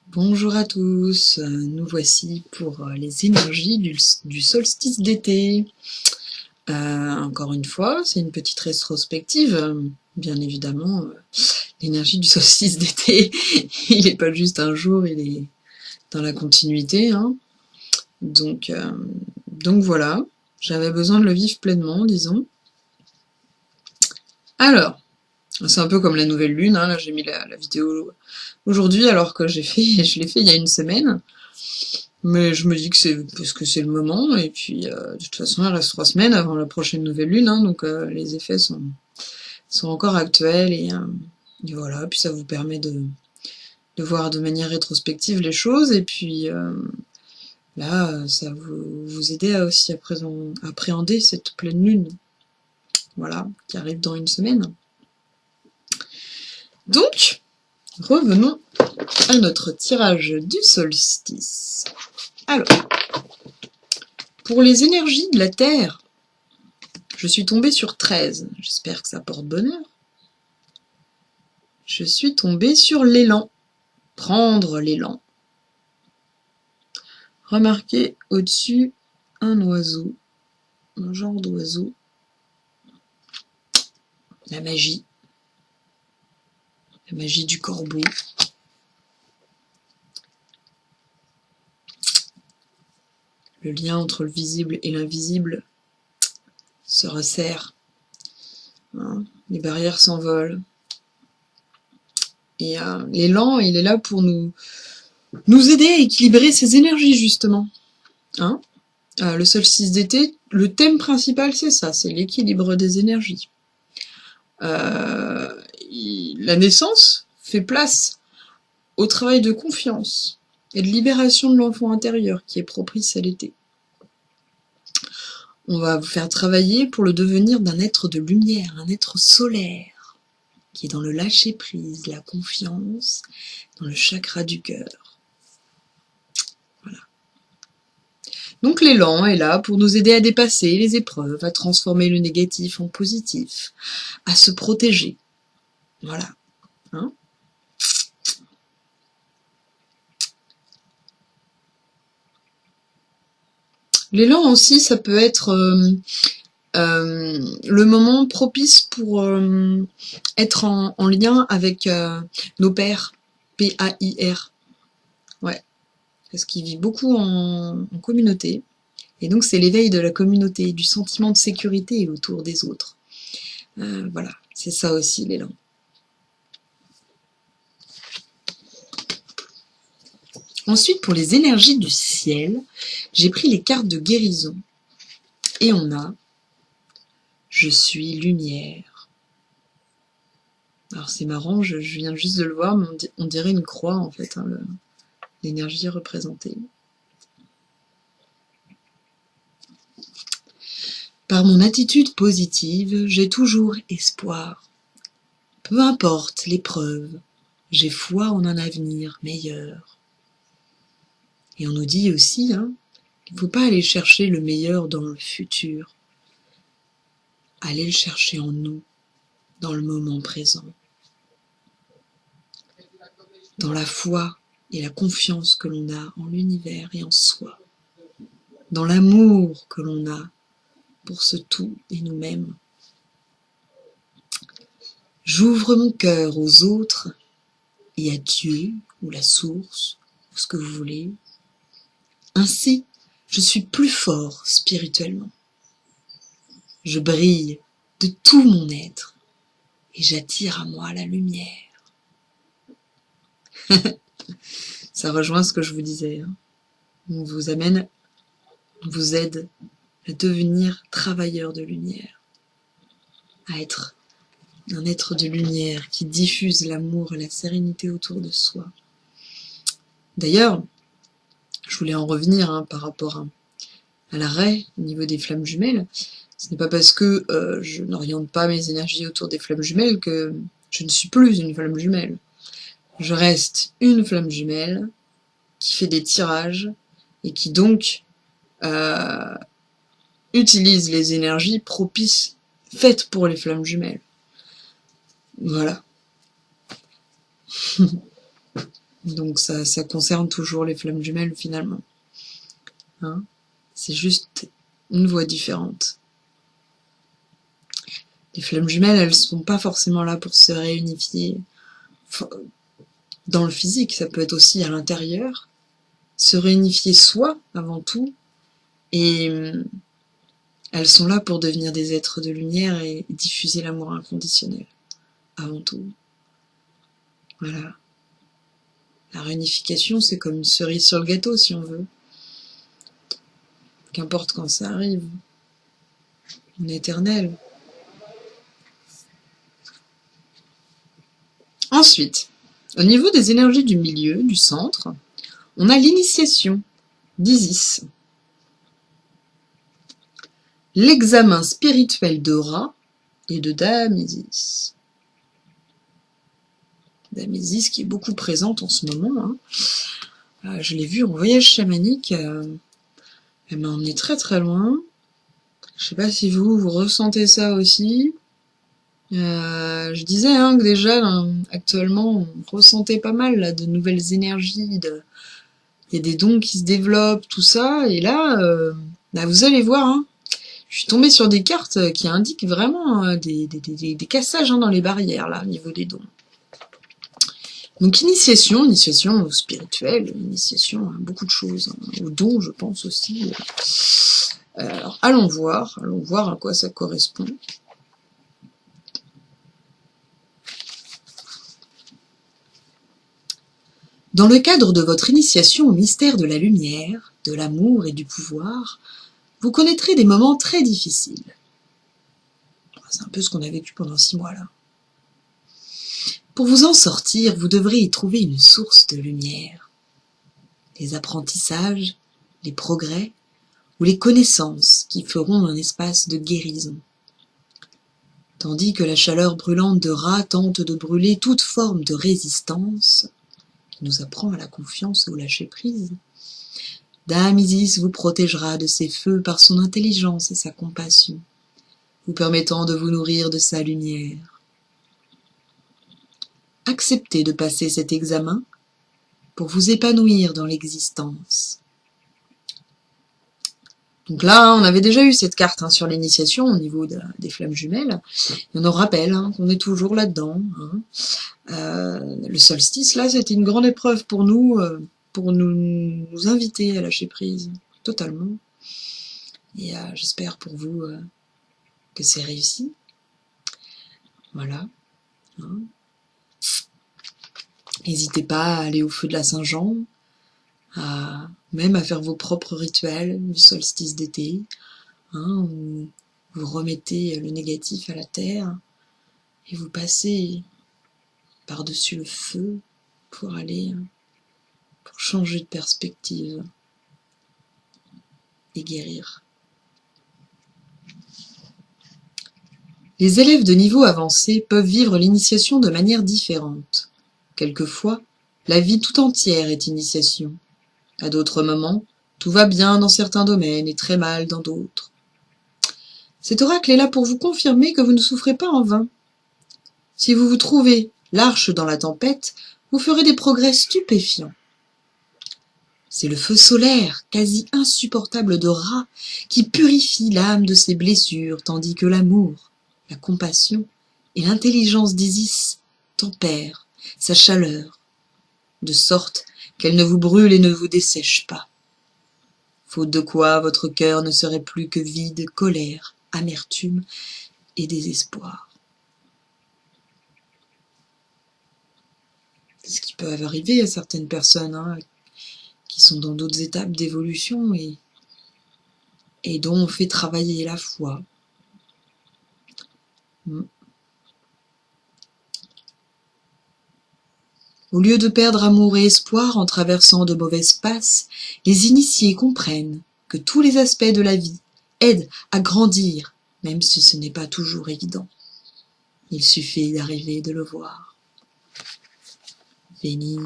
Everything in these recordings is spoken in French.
Bonjour à tous, nous voici pour les énergies du solstice d'été. Encore une fois, c'est une petite rétrospective. Bien évidemment, l'énergie du solstice d'été, il n'est pas juste un jour, il est dans la continuité, hein. Donc voilà, j'avais besoin de le vivre pleinement, disons. Alors, c'est un peu comme la nouvelle lune, hein, là j'ai mis la vidéo aujourd'hui alors que je l'ai fait il y a une semaine. Mais je me dis que c'est parce que c'est le moment, et puis de toute façon il reste 3 semaines avant la prochaine nouvelle lune, hein, donc les effets sont encore actuels, et voilà, puis ça vous permet de voir de manière rétrospective les choses, et puis là ça va vous aider à aussi appréhender cette pleine lune, voilà, qui arrive dans une semaine. Donc, revenons à notre tirage du solstice. Alors, pour les énergies de la Terre, je suis tombée sur 13. J'espère que ça porte bonheur. Je suis tombée sur l'élan. Prendre l'élan. Remarquez au-dessus un oiseau. Un genre d'oiseau. La magie. La magie du corbeau. Le lien entre le visible et l'invisible se resserre. Hein, les barrières s'envolent. Et l'élan, il est là pour nous aider à équilibrer ces énergies, justement. Hein, le solstice d'été, le thème principal, c'est ça, c'est l'équilibre des énergies. La naissance fait place au travail de confiance et de libération de l'enfant intérieur qui est propice à l'été. On va vous faire travailler pour le devenir d'un être de lumière, un être solaire, qui est dans le lâcher-prise, la confiance, dans le chakra du cœur. Voilà. Donc l'élan est là pour nous aider à dépasser les épreuves, à transformer le négatif en positif, à se protéger. Voilà. Hein ? L'élan aussi, ça peut être le moment propice pour être en lien avec nos pairs, P-A-I-R. Ouais, parce qu'il vit beaucoup en communauté. Et donc c'est l'éveil de la communauté, du sentiment de sécurité autour des autres. Voilà, c'est ça aussi l'élan. Ensuite, pour les énergies du ciel, j'ai pris les cartes de guérison. Et on a « Je suis lumière ». Alors c'est marrant, je viens juste de le voir, mais on dirait une croix en fait, hein, l'énergie représentée. Par mon attitude positive, j'ai toujours espoir. Peu importe l'épreuve, j'ai foi en un avenir meilleur. Et on nous dit aussi qu'il ne faut pas aller chercher le meilleur dans le futur. Aller le chercher en nous, dans le moment présent. Dans la foi et la confiance que l'on a en l'univers et en soi. Dans l'amour que l'on a pour ce tout et nous-mêmes. J'ouvre mon cœur aux autres et à Dieu, ou la source, ou ce que vous voulez. Ainsi, je suis plus fort spirituellement. Je brille de tout mon être et j'attire à moi la lumière. Ça rejoint ce que je vous disais. On vous amène, on vous aide à devenir travailleur de lumière, à être un être de lumière qui diffuse l'amour et la sérénité autour de soi. D'ailleurs, je voulais en revenir par rapport à l'arrêt au niveau des flammes jumelles. Ce n'est pas parce que je n'oriente pas mes énergies autour des flammes jumelles que je ne suis plus une flamme jumelle. Je reste une flamme jumelle qui fait des tirages et qui donc utilise les énergies propices faites pour les flammes jumelles. Voilà. Donc ça concerne toujours les flammes jumelles finalement. Hein, c'est juste une voie différente. Les flammes jumelles, elles sont pas forcément là pour se réunifier dans le physique, ça peut être aussi à l'intérieur, se réunifier soi avant tout, et elles sont là pour devenir des êtres de lumière et diffuser l'amour inconditionnel, avant tout. Voilà. La réunification, c'est comme une cerise sur le gâteau, si on veut. Qu'importe quand ça arrive. On est éternel. Ensuite, au niveau des énergies du milieu, du centre, on a l'initiation d'Isis. L'examen spirituel de Ra et de Dame Isis. Dame Isis qui est beaucoup présente en ce moment. Hein. Je l'ai vue en voyage chamanique. Elle m'a emmené très très loin. Je sais pas si vous ressentez ça aussi. Je disais que déjà, là, actuellement, on ressentait pas mal là, de nouvelles énergies. Il y a des dons qui se développent, tout ça. Et là, vous allez voir, je suis tombée sur des cartes qui indiquent vraiment des cassages dans les barrières, là, au niveau des dons. Donc initiation spirituelle, initiation à beaucoup de choses, aux dons, je pense aussi. Alors allons voir à quoi ça correspond. Dans le cadre de votre initiation au mystère de la lumière, de l'amour et du pouvoir, vous connaîtrez des moments très difficiles. C'est un peu ce qu'on a vécu pendant 6 mois là. Pour vous en sortir, vous devrez y trouver une source de lumière. Les apprentissages, les progrès ou les connaissances qui feront un espace de guérison. Tandis que la chaleur brûlante de Ra tente de brûler toute forme de résistance, qui nous apprend à la confiance et au lâcher-prise, Dame Isis vous protégera de ces feux par son intelligence et sa compassion, vous permettant de vous nourrir de sa lumière. Acceptez de passer cet examen pour vous épanouir dans l'existence. Donc là, on avait déjà eu cette carte sur l'initiation au niveau des flammes jumelles. Et on nous rappelle qu'on est toujours là-dedans. Le solstice, là, c'était une grande épreuve pour nous inviter à lâcher prise, totalement. Et j'espère pour vous que c'est réussi. Voilà. N'hésitez pas à aller au feu de la Saint-Jean, même à faire vos propres rituels du solstice d'été, où vous remettez le négatif à la terre et vous passez par-dessus le feu pour changer de perspective et guérir. Les élèves de niveau avancé peuvent vivre l'initiation de manière différente. Quelquefois, la vie tout entière est initiation. À d'autres moments, tout va bien dans certains domaines et très mal dans d'autres. Cet oracle est là pour vous confirmer que vous ne souffrez pas en vain. Si vous vous trouvez l'arche dans la tempête, vous ferez des progrès stupéfiants. C'est le feu solaire, quasi insupportable de Ra, qui purifie l'âme de ses blessures, tandis que l'amour, la compassion et l'intelligence d'Isis tempèrent sa chaleur, de sorte qu'elle ne vous brûle et ne vous dessèche pas. Faute de quoi, votre cœur ne serait plus que vide, colère, amertume et désespoir. C'est ce qui peut arriver à certaines personnes qui sont dans d'autres étapes d'évolution et dont on fait travailler la foi. Au lieu de perdre amour et espoir en traversant de mauvaises passes, les initiés comprennent que tous les aspects de la vie aident à grandir, même si ce n'est pas toujours évident. Il suffit d'arriver de le voir. Veni,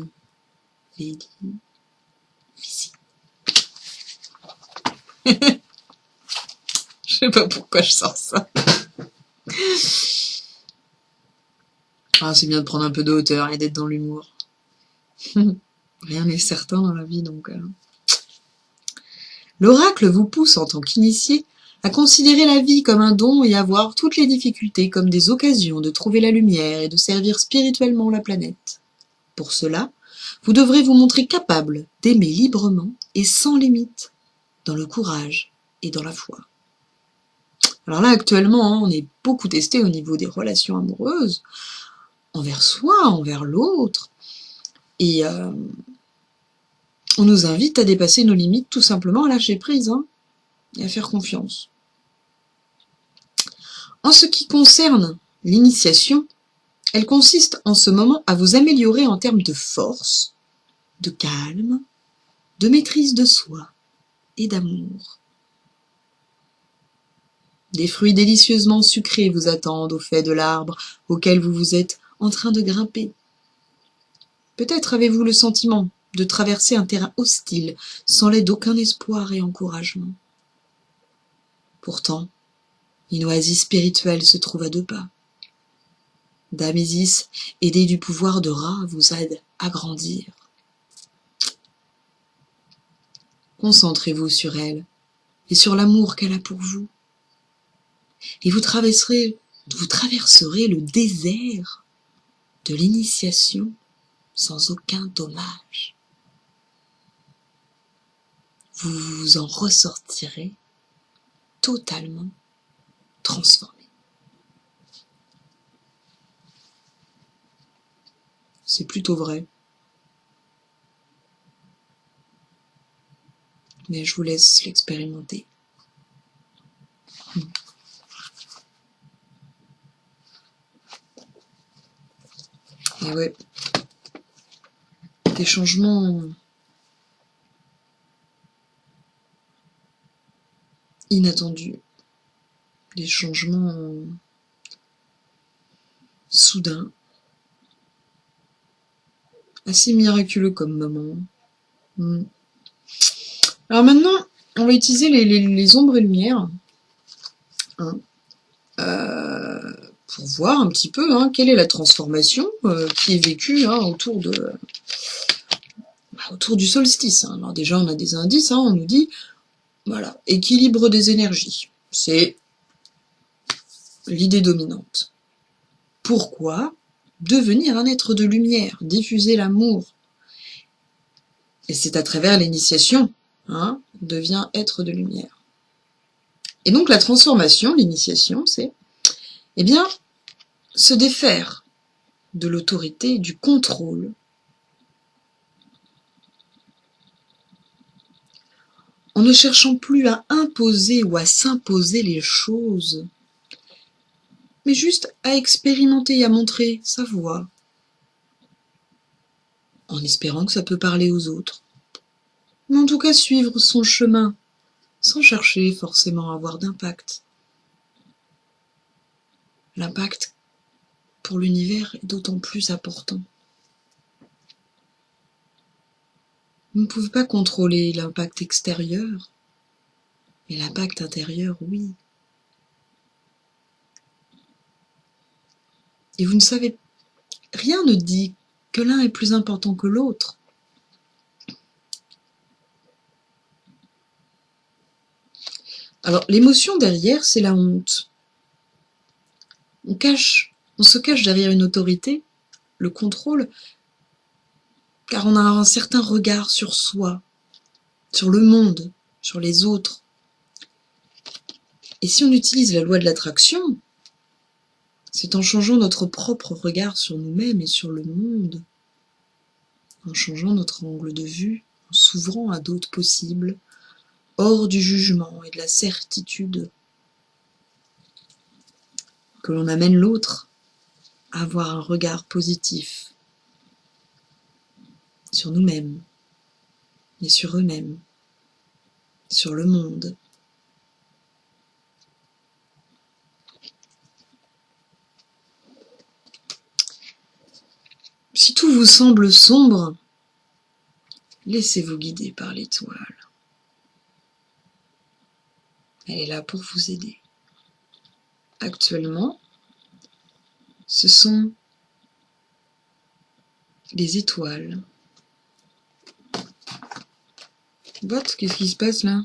vidi, vici. Je sais pas pourquoi je sors ça. C'est bien de prendre un peu de hauteur et d'être dans l'humour. Rien n'est certain dans la vie, donc... L'oracle vous pousse en tant qu'initié à considérer la vie comme un don et à voir toutes les difficultés comme des occasions de trouver la lumière et de servir spirituellement la planète. Pour cela, vous devrez vous montrer capable d'aimer librement et sans limite, dans le courage et dans la foi. Alors là, actuellement, on est beaucoup testé au niveau des relations amoureuses, envers soi, envers l'autre, et on nous invite à dépasser nos limites, tout simplement à lâcher prise, et à faire confiance. En ce qui concerne l'initiation, elle consiste en ce moment à vous améliorer en termes de force, de calme, de maîtrise de soi et d'amour. Des fruits délicieusement sucrés vous attendent au fait de l'arbre auquel vous vous êtes en train de grimper. Peut-être avez-vous le sentiment de traverser un terrain hostile sans l'aide d'aucun espoir et encouragement. Pourtant, une oasis spirituelle se trouve à 2 pas. Dame Isis, aidée du pouvoir de Ra, vous aide à grandir. Concentrez-vous sur elle et sur l'amour qu'elle a pour vous. Et vous traverserez le désert de l'initiation sans aucun dommage. Vous vous en ressortirez totalement transformé. C'est plutôt vrai. Mais je vous laisse l'expérimenter. Et ouais, des changements inattendus, des changements soudains, assez miraculeux comme moment. Alors maintenant, on va utiliser les ombres et lumières, pour voir un petit peu quelle est la transformation qui est vécue autour du solstice. Alors déjà, on a des indices, on nous dit, voilà, équilibre des énergies. C'est l'idée dominante. Pourquoi devenir un être de lumière, diffuser l'amour? Et c'est à travers l'initiation, on devient être de lumière. Et donc la transformation, l'initiation, c'est, se défaire de l'autorité, du contrôle, en ne cherchant plus à imposer ou à s'imposer les choses, mais juste à expérimenter et à montrer sa voix, en espérant que ça peut parler aux autres. Mais en tout cas suivre son chemin, sans chercher forcément à avoir d'impact. L'impact pour l'univers est d'autant plus important. Vous ne pouvez pas contrôler l'impact extérieur, mais l'impact intérieur, oui. Et vous ne savez, rien ne dit que l'un est plus important que l'autre. Alors, l'émotion derrière, c'est la honte. On se cache derrière une autorité, le contrôle, car on a un certain regard sur soi, sur le monde, sur les autres. Et si on utilise la loi de l'attraction, c'est en changeant notre propre regard sur nous-mêmes et sur le monde, en changeant notre angle de vue, en s'ouvrant à d'autres possibles, hors du jugement et de la certitude, que l'on amène l'autre à avoir un regard positif sur nous-mêmes et sur eux-mêmes, sur le monde. Si tout vous semble sombre, laissez-vous guider par l'étoile. Elle est là pour vous aider. Actuellement, ce sont les étoiles What? Qu'est-ce qui se passe là?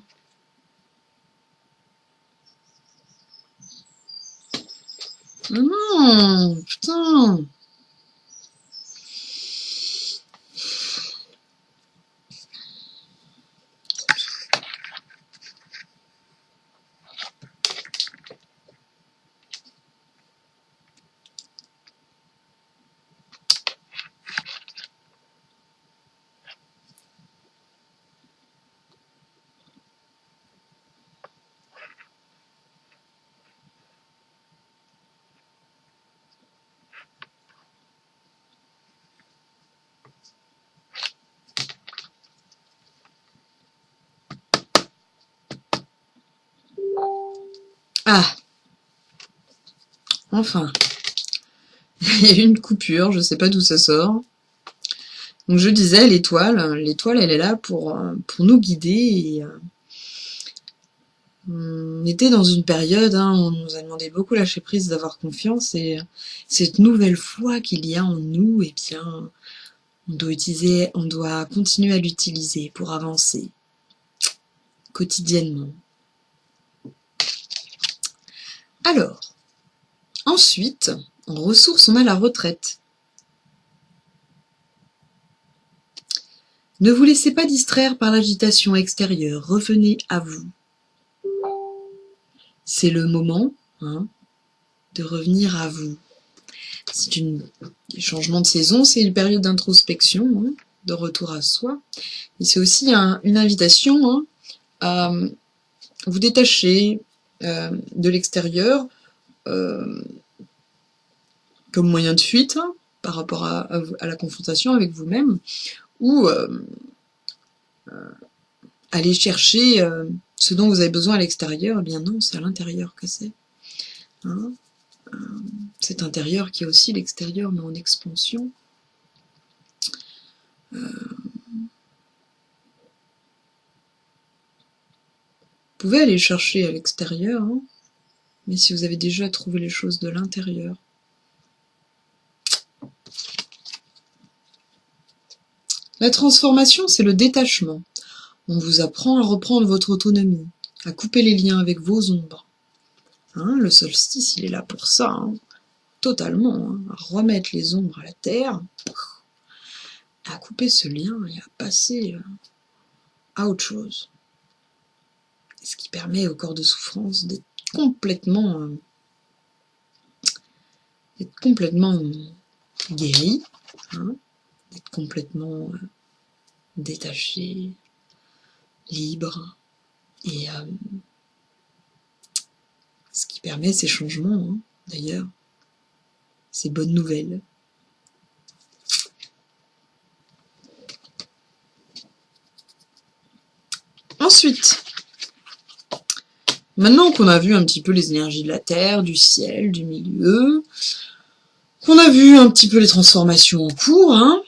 Non, putain. Ah, enfin. Il y a eu une coupure, je sais pas d'où ça sort. Donc je disais, l'étoile, elle est là pour nous guider. Et, on était dans une période, hein, on nous a demandé beaucoup lâcher prise, d'avoir confiance, et cette nouvelle foi qu'il y a en nous, eh bien, on doit continuer à l'utiliser pour avancer quotidiennement. Alors, ensuite, en ressources, on a la retraite. Ne vous laissez pas distraire par l'agitation extérieure, revenez à vous. C'est le moment, hein, de revenir à vous. C'est un changement de saison, c'est une période d'introspection, hein, de retour à soi. Et c'est aussi une invitation, hein, à vous détacher de l'extérieur comme moyen de fuite, hein, par rapport à la confrontation avec vous-même, ou aller chercher ce dont vous avez besoin à l'extérieur. Eh bien non, c'est à l'intérieur que c'est. Hein, cet intérieur qui est aussi l'extérieur, mais en expansion. Vous pouvez aller chercher à l'extérieur, hein, mais si vous avez déjà trouvé les choses de l'intérieur. La transformation, c'est le détachement. On vous apprend à reprendre votre autonomie, à couper les liens avec vos ombres. Hein, le solstice, il est là pour ça, hein, totalement, hein, à remettre les ombres à la terre, à couper ce lien et à passer à autre chose. Ce qui permet au corps de souffrance d'être complètement guéri, hein, d'être complètement détaché, libre, et ce qui permet ces changements, hein, d'ailleurs, ces bonnes nouvelles. Ensuite, maintenant qu'on a vu un petit peu les énergies de la Terre, du ciel, du milieu, qu'on a vu un petit peu les transformations en cours, hein,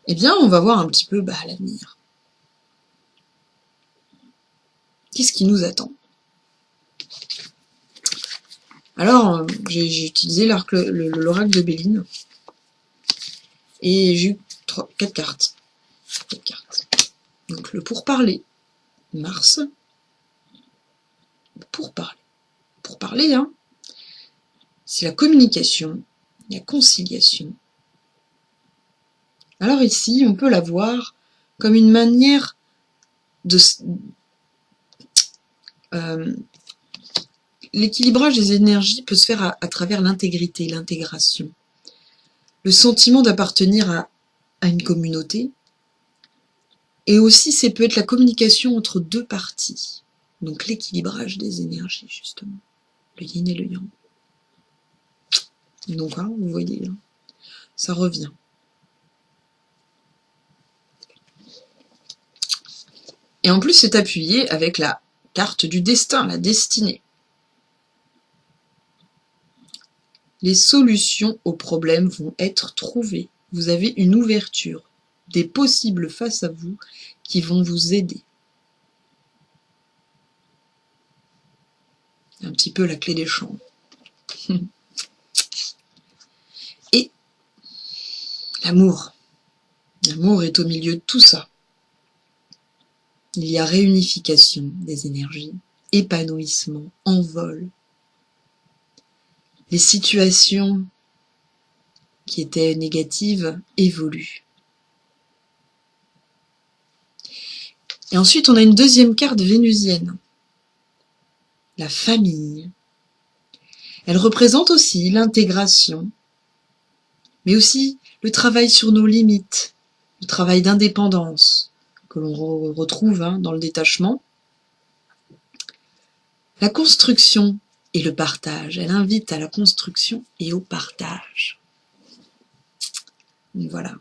eh bien, on va voir un petit peu l'avenir. Qu'est-ce qui nous attend? Alors, j'ai utilisé l'oracle de Béline, et j'ai eu 4 cartes. 4 cartes. Donc, le pourparler, Mars, pourparler. Pourparler, hein, c'est la communication, la conciliation. Alors ici, on peut la voir comme une manière de... l'équilibrage des énergies peut se faire à travers l'intégrité, l'intégration. Le sentiment d'appartenir à une communauté. Et aussi, ça peut être la communication entre deux parties. Donc l'équilibrage des énergies, justement. Le yin et le yang. Donc, hein, vous voyez, hein, ça revient. Et en plus, c'est appuyé avec la carte du destin, la destinée. Les solutions aux problèmes vont être trouvées. Vous avez une ouverture, des possibles face à vous qui vont vous aider. Un petit peu la clé des chambres. Et l'amour. L'amour est au milieu de tout ça. il y a réunification des énergies, épanouissement, envol. Les situations qui étaient négatives évoluent. Et ensuite, on a une deuxième carte vénusienne, la famille. Elle représente aussi l'intégration, mais aussi le travail sur nos limites, le travail d'indépendance que l'on retrouve dans le détachement. La construction et le partage. Elle invite à la construction et au partage. Donc voilà.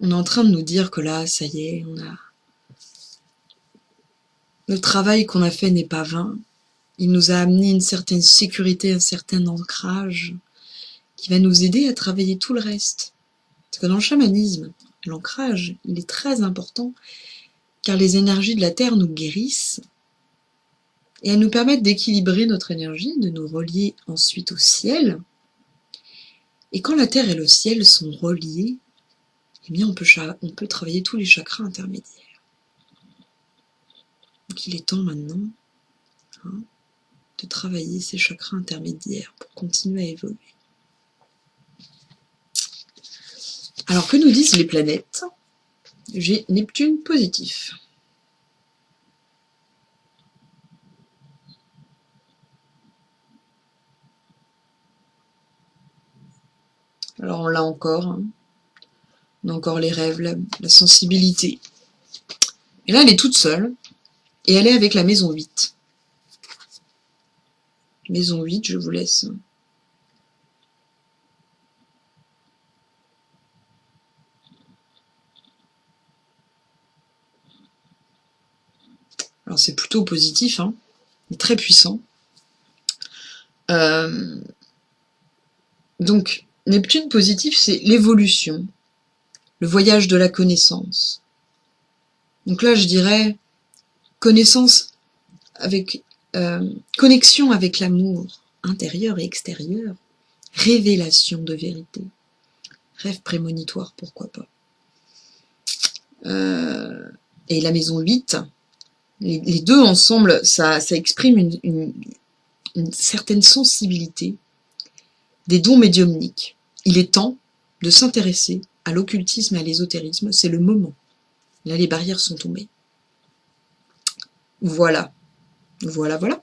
On est en train de nous dire que là, ça y est, le travail qu'on a fait n'est pas vain. Il nous a amené une certaine sécurité, un certain ancrage qui va nous aider à travailler tout le reste. Parce que dans le chamanisme, l'ancrage, il est très important car les énergies de la Terre nous guérissent et elles nous permettent d'équilibrer notre énergie, de nous relier ensuite au ciel. Et quand la Terre et le ciel sont reliés, eh bien on peut travailler tous les chakras intermédiaires. Donc il est temps maintenant de travailler ces chakras intermédiaires pour continuer à évoluer. Alors que nous disent les planètes? J'ai Neptune positif. Alors on l'a encore, on a encore les rêves, la sensibilité. Et là elle est toute seule, et elle est avec la maison 8. Maison 8, je vous laisse. Alors c'est plutôt positif, il est très puissant. Donc Neptune positif, c'est l'évolution, le voyage de la connaissance. Donc là je dirais connaissance avec connexion avec l'amour intérieur et extérieur, révélation de vérité, rêve prémonitoire, pourquoi pas. Et la maison 8, les deux ensemble, ça exprime une certaine sensibilité, des dons médiumniques. Il est temps de s'intéresser à l'occultisme et à l'ésotérisme, c'est le moment. Là, les barrières sont tombées. Voilà. Voilà.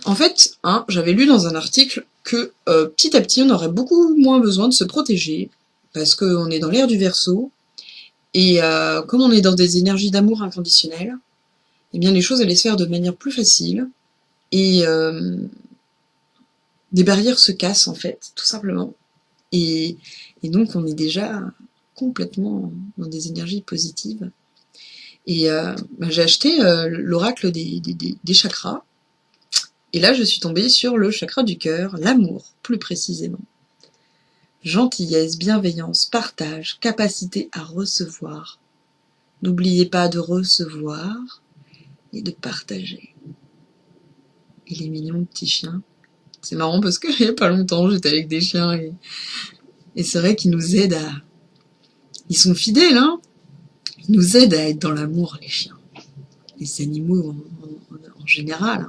En fait, j'avais lu dans un article que petit à petit, on aurait beaucoup moins besoin de se protéger, parce qu'on est dans l'ère du Verseau, et comme on est dans des énergies d'amour inconditionnel, eh bien les choses allaient se faire de manière plus facile, et des barrières se cassent en fait, tout simplement. Et donc on est déjà complètement dans des énergies positives. Et j'ai acheté l'oracle des chakras, et là je suis tombée sur le chakra du cœur, l'amour plus précisément. Gentillesse, bienveillance, partage, capacité à recevoir. N'oubliez pas de recevoir et de partager. Il est mignon le petit chien. C'est marrant parce qu'il n'y a pas longtemps j'étais avec des chiens et c'est vrai qu'ils nous aident à... Ils sont fidèles, Ils nous aident à être dans l'amour, les chiens. Les animaux en général,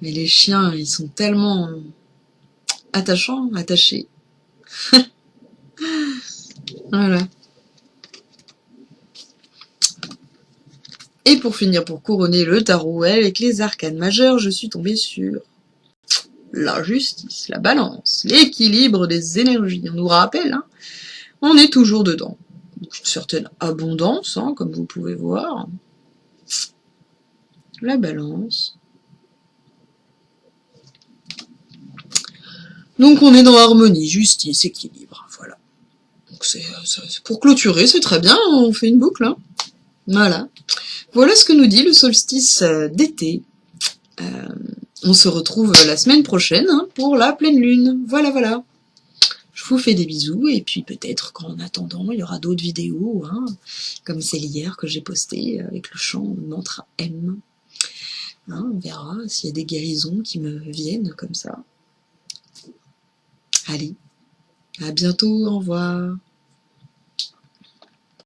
Mais les chiens, ils sont tellement attachants, attachés. Voilà. Et pour finir, pour couronner le tarot, avec les arcanes majeures, je suis tombée sur la justice, la balance, l'équilibre des énergies. On nous rappelle, on est toujours dedans. Une certaine abondance, comme vous pouvez voir. La balance. Donc on est dans harmonie, justice, équilibre, voilà. Donc c'est pour clôturer, c'est très bien, on fait une boucle, Voilà. Voilà ce que nous dit le solstice d'été. On se retrouve la semaine prochaine pour la pleine lune. Voilà. Je vous fais des bisous, et puis peut-être qu'en attendant, il y aura d'autres vidéos, comme celle hier que j'ai postée avec le chant mantra M. On verra s'il y a des guérisons qui me viennent comme ça. Allez, à bientôt, au revoir.